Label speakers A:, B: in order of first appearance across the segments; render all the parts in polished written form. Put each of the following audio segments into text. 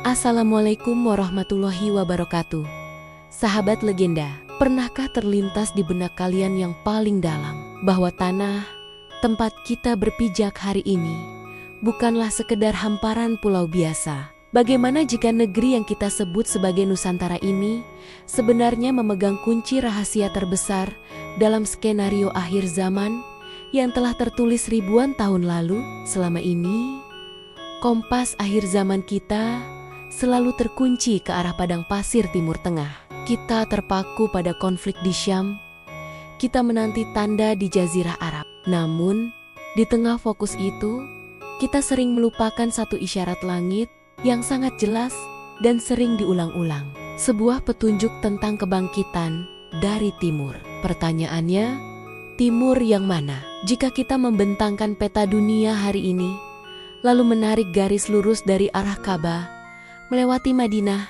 A: Assalamualaikum warahmatullahi wabarakatuh. Sahabat legenda, pernahkah terlintas di benak kalian yang paling dalam bahwa tanah tempat kita berpijak hari ini bukanlah sekedar hamparan pulau biasa? Bagaimana jika negeri yang kita sebut sebagai Nusantara ini sebenarnya memegang kunci rahasia terbesar dalam skenario akhir zaman yang telah tertulis ribuan tahun lalu? Selama ini, kompas akhir zaman kita selalu terkunci ke arah padang pasir Timur Tengah. Kita terpaku pada konflik di Syam. Kita menanti tanda di Jazirah Arab. Namun, di tengah fokus itu, kita sering melupakan satu isyarat langit yang sangat jelas dan sering diulang-ulang. Sebuah petunjuk tentang kebangkitan dari timur. Pertanyaannya, timur yang mana? Jika kita membentangkan peta dunia hari ini, lalu menarik garis lurus dari arah Ka'bah, melewati Madinah,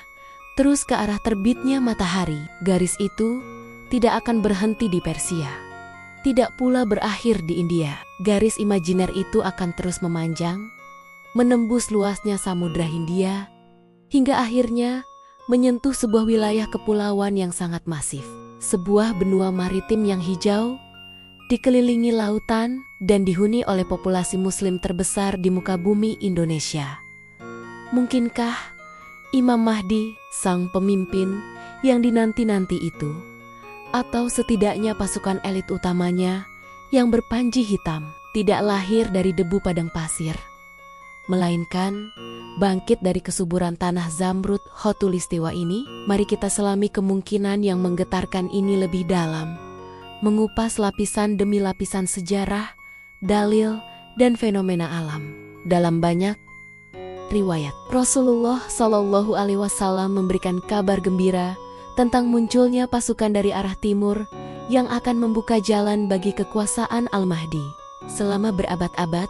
A: terus ke arah terbitnya matahari, garis itu tidak akan berhenti di Persia. Tidak pula berakhir di India. Garis imajiner itu akan terus memanjang, menembus luasnya Samudra Hindia, hingga akhirnya menyentuh sebuah wilayah kepulauan yang sangat masif. Sebuah benua maritim yang hijau, dikelilingi lautan, dan dihuni oleh populasi muslim terbesar di muka bumi Indonesia. Mungkinkah Imam Mahdi, sang pemimpin yang dinanti-nanti itu, atau setidaknya pasukan elit utamanya yang berpanji hitam, tidak lahir dari debu padang pasir, melainkan bangkit dari kesuburan tanah Zamrud Khotulistiwa ini? Mari kita selami kemungkinan yang menggetarkan ini lebih dalam, mengupas lapisan demi lapisan sejarah, dalil, dan fenomena alam. Dalam banyak riwayat, Rasulullah Shallallahu Alaihi Wasallam memberikan kabar gembira tentang munculnya pasukan dari arah timur yang akan membuka jalan bagi kekuasaan Al-Mahdi. Selama berabad-abad,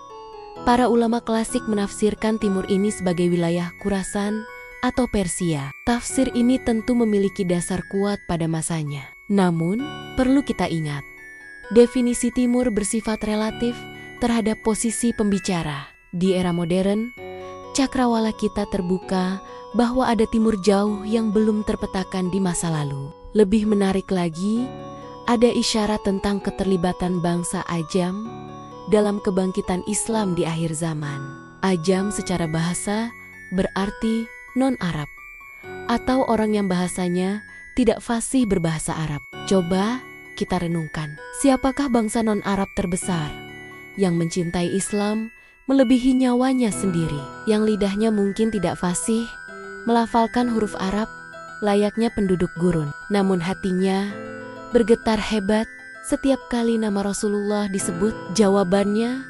A: para ulama klasik menafsirkan timur ini sebagai wilayah Khurasan atau Persia. Tafsir ini tentu memiliki dasar kuat pada masanya. Namun, perlu kita ingat, definisi timur bersifat relatif terhadap posisi pembicara. Di era modern, cakrawala kita terbuka bahwa ada timur jauh yang belum terpetakan di masa lalu. Lebih menarik lagi, ada isyarat tentang keterlibatan bangsa Ajam dalam kebangkitan Islam di akhir zaman. Ajam secara bahasa berarti non-Arab, atau orang yang bahasanya tidak fasih berbahasa Arab. Coba kita renungkan, siapakah bangsa non-Arab terbesar yang mencintai Islam melebihi nyawanya sendiri, yang lidahnya mungkin tidak fasih melafalkan huruf Arab layaknya penduduk gurun, namun hatinya bergetar hebat setiap kali nama Rasulullah disebut? Jawabannya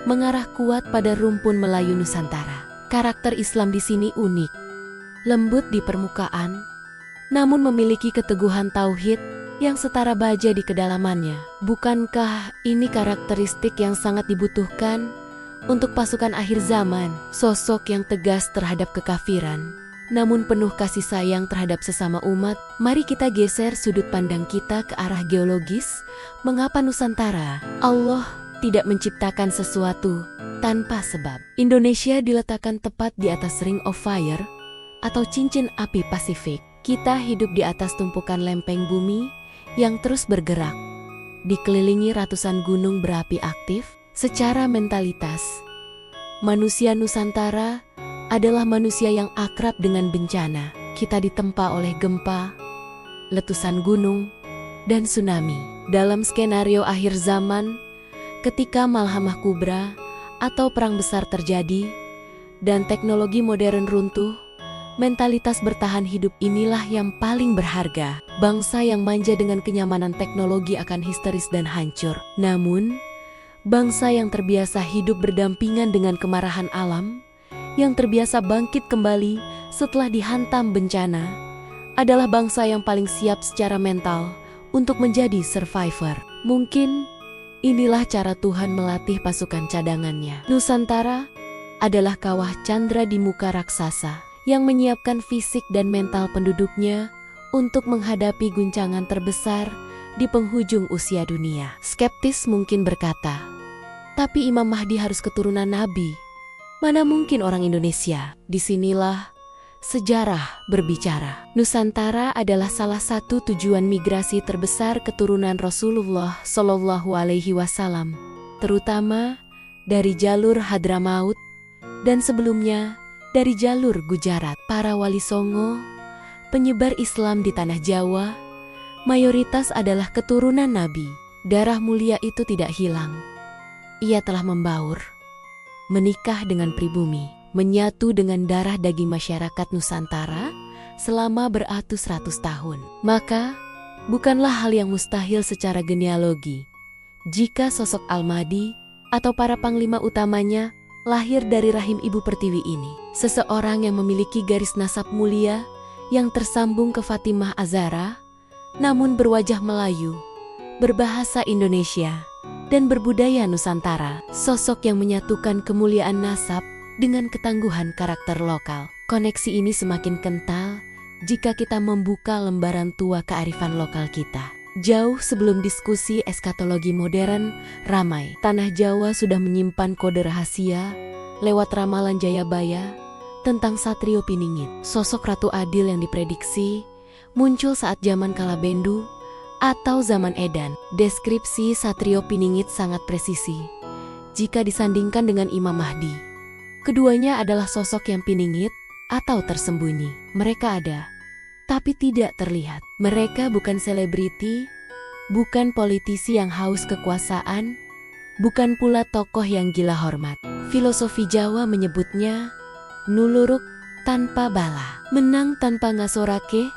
A: mengarah kuat pada rumpun Melayu Nusantara. Karakter Islam di sini unik, lembut di permukaan, namun memiliki keteguhan tauhid yang setara baja di kedalamannya. Bukankah ini karakteristik yang sangat dibutuhkan untuk pasukan akhir zaman? Sosok yang tegas terhadap kekafiran, namun penuh kasih sayang terhadap sesama umat. Mari kita geser sudut pandang kita ke arah geologis. Mengapa Nusantara? Allah tidak menciptakan sesuatu tanpa sebab. Indonesia diletakkan tepat di atas Ring of Fire atau cincin api Pasifik. Kita hidup di atas tumpukan lempeng bumi yang terus bergerak, dikelilingi ratusan gunung berapi aktif. Secara mentalitas, manusia Nusantara adalah manusia yang akrab dengan bencana. Kita ditempa oleh gempa, letusan gunung, dan tsunami. Dalam skenario akhir zaman, ketika Malhamah Kubra atau perang besar terjadi dan teknologi modern runtuh, mentalitas bertahan hidup inilah yang paling berharga. Bangsa yang manja dengan kenyamanan teknologi akan histeris dan hancur. Namun, bangsa yang terbiasa hidup berdampingan dengan kemarahan alam, yang terbiasa bangkit kembali setelah dihantam bencana, adalah bangsa yang paling siap secara mental untuk menjadi survivor. Mungkin inilah cara Tuhan melatih pasukan cadangannya. Nusantara adalah kawah candra di muka raksasa yang menyiapkan fisik dan mental penduduknya untuk menghadapi guncangan terbesar di penghujung usia dunia. Skeptis mungkin berkata, tapi Imam Mahdi harus keturunan Nabi. Mana mungkin orang Indonesia? Disinilah sejarah berbicara. Nusantara adalah salah satu tujuan migrasi terbesar keturunan Rasulullah Shallallahu Alaihi Wasallam, terutama dari jalur Hadramaut dan sebelumnya dari jalur Gujarat. Para wali songo, penyebar Islam di tanah Jawa, mayoritas adalah keturunan Nabi. Darah mulia itu tidak hilang. Ia telah membaur, menikah dengan pribumi, menyatu dengan darah daging masyarakat Nusantara selama beratus-ratus tahun. Maka, bukanlah hal yang mustahil secara genealogi jika sosok Al-Mahdi atau para panglima utamanya lahir dari rahim Ibu Pertiwi ini. Seseorang yang memiliki garis nasab mulia yang tersambung ke Fatimah Az-Zahra, namun berwajah Melayu, berbahasa Indonesia, dan berbudaya Nusantara. Sosok yang menyatukan kemuliaan nasab dengan ketangguhan karakter lokal. Koneksi ini semakin kental jika kita membuka lembaran tua kearifan lokal kita. Jauh sebelum diskusi eskatologi modern ramai, tanah Jawa sudah menyimpan kode rahasia lewat ramalan Jayabaya tentang Satrio Piningit. Sosok Ratu Adil yang diprediksi muncul saat zaman Kalabendu atau zaman Edan. Deskripsi Satrio Piningit sangat presisi jika disandingkan dengan Imam Mahdi. Keduanya adalah sosok yang piningit atau tersembunyi. Mereka ada, tapi tidak terlihat. Mereka bukan selebriti, bukan politisi yang haus kekuasaan, bukan pula tokoh yang gila hormat. Filosofi Jawa menyebutnya nuluruk tanpa bala, menang tanpa ngasorake,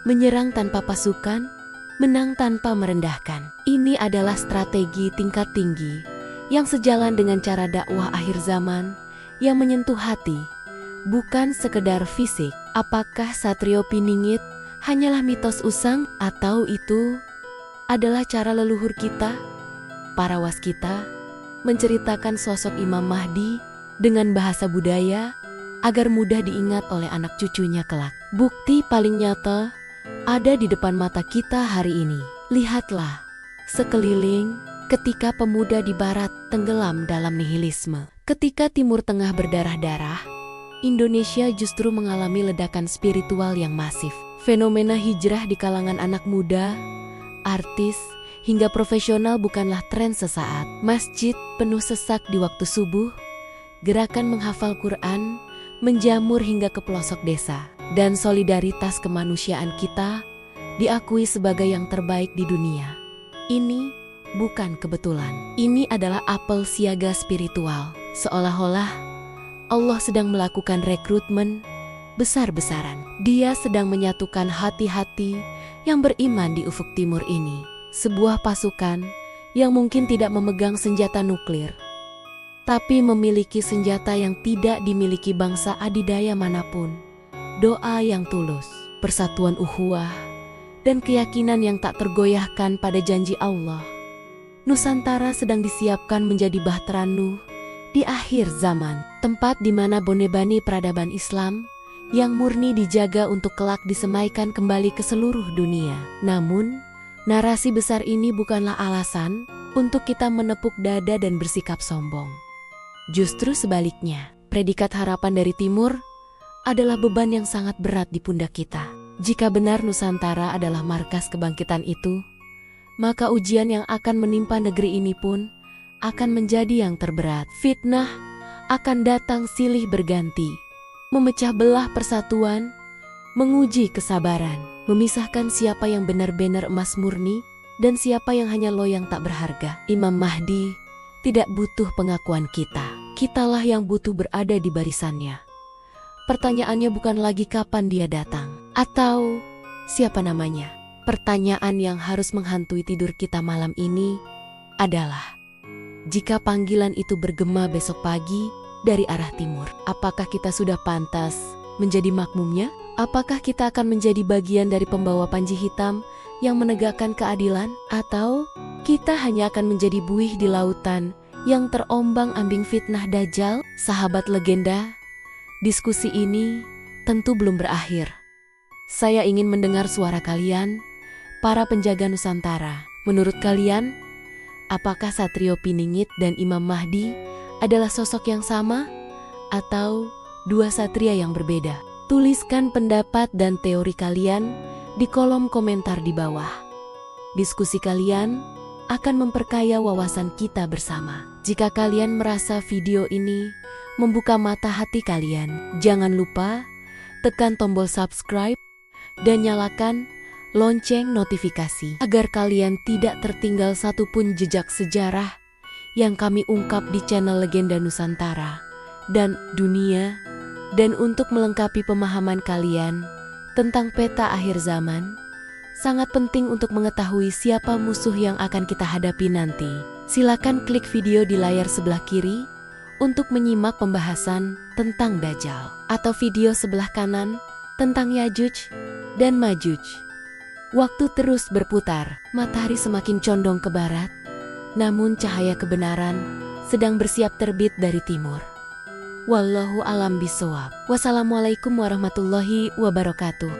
A: menyerang tanpa pasukan, menang tanpa merendahkan. Ini adalah strategi tingkat tinggi yang sejalan dengan cara dakwah akhir zaman yang menyentuh hati, bukan sekedar fisik. Apakah Satrio Piningit hanyalah mitos usang atau itu adalah cara leluhur kita, para waskita, menceritakan sosok Imam Mahdi dengan bahasa budaya agar mudah diingat oleh anak cucunya kelak? Bukti paling nyata ada di depan mata kita hari ini. Lihatlah sekeliling ketika pemuda di barat tenggelam dalam nihilisme. Ketika Timur Tengah berdarah-darah, Indonesia justru mengalami ledakan spiritual yang masif. Fenomena hijrah di kalangan anak muda, artis, hingga profesional bukanlah tren sesaat. Masjid penuh sesak di waktu subuh, gerakan menghafal Quran menjamur hingga ke pelosok desa, dan solidaritas kemanusiaan kita diakui sebagai yang terbaik di dunia. Ini bukan kebetulan. Ini adalah apel siaga spiritual. Seolah-olah Allah sedang melakukan rekrutmen besar-besaran. Dia sedang menyatukan hati-hati yang beriman di ufuk timur ini. Sebuah pasukan yang mungkin tidak memegang senjata nuklir, tapi memiliki senjata yang tidak dimiliki bangsa adidaya manapun. Doa yang tulus, persatuan ukhuwah, dan keyakinan yang tak tergoyahkan pada janji Allah. Nusantara sedang disiapkan menjadi Bahtera Nuh di akhir zaman, tempat di mana bonebani peradaban Islam yang murni dijaga untuk kelak disemaikan kembali ke seluruh dunia. Namun, narasi besar ini bukanlah alasan untuk kita menepuk dada dan bersikap sombong. Justru sebaliknya, predikat harapan dari timur adalah beban yang sangat berat di pundak kita. Jika benar Nusantara adalah markas kebangkitan itu, maka ujian yang akan menimpa negeri ini pun akan menjadi yang terberat. Fitnah akan datang silih berganti, memecah belah persatuan, menguji kesabaran, memisahkan siapa yang benar-benar emas murni dan siapa yang hanya loyang tak berharga. Imam Mahdi tidak butuh pengakuan kita. Kitalah yang butuh berada di barisannya. Pertanyaannya bukan lagi kapan dia datang atau siapa namanya. Pertanyaan yang harus menghantui tidur kita malam ini adalah, jika panggilan itu bergema besok pagi dari arah timur, apakah kita sudah pantas menjadi makmumnya? Apakah kita akan menjadi bagian dari pembawa panji hitam yang menegakkan keadilan? Atau kita hanya akan menjadi buih di lautan yang terombang-ambing fitnah Dajjal? Sahabat legenda, diskusi ini tentu belum berakhir. Saya ingin mendengar suara kalian, para penjaga Nusantara. Menurut kalian, apakah Satrio Piningit dan Imam Mahdi adalah sosok yang sama atau dua satria yang berbeda? Tuliskan pendapat dan teori kalian di kolom komentar di bawah. Diskusi kalian akan memperkaya wawasan kita bersama. Jika kalian merasa video ini membuka mata hati kalian, jangan lupa tekan tombol subscribe dan nyalakan lonceng notifikasi agar kalian tidak tertinggal satupun jejak sejarah yang kami ungkap di channel Legenda Nusantara dan Dunia. Dan untuk melengkapi pemahaman kalian tentang peta akhir zaman, sangat penting untuk mengetahui siapa musuh yang akan kita hadapi nanti. Silakan klik video di layar sebelah kiri untuk menyimak pembahasan tentang Dajjal, atau video sebelah kanan tentang Yajuj dan Majuj. Waktu terus berputar, matahari semakin condong ke barat, namun cahaya kebenaran sedang bersiap terbit dari timur. Wallahu alam bisawab. Wassalamualaikum warahmatullahi wabarakatuh.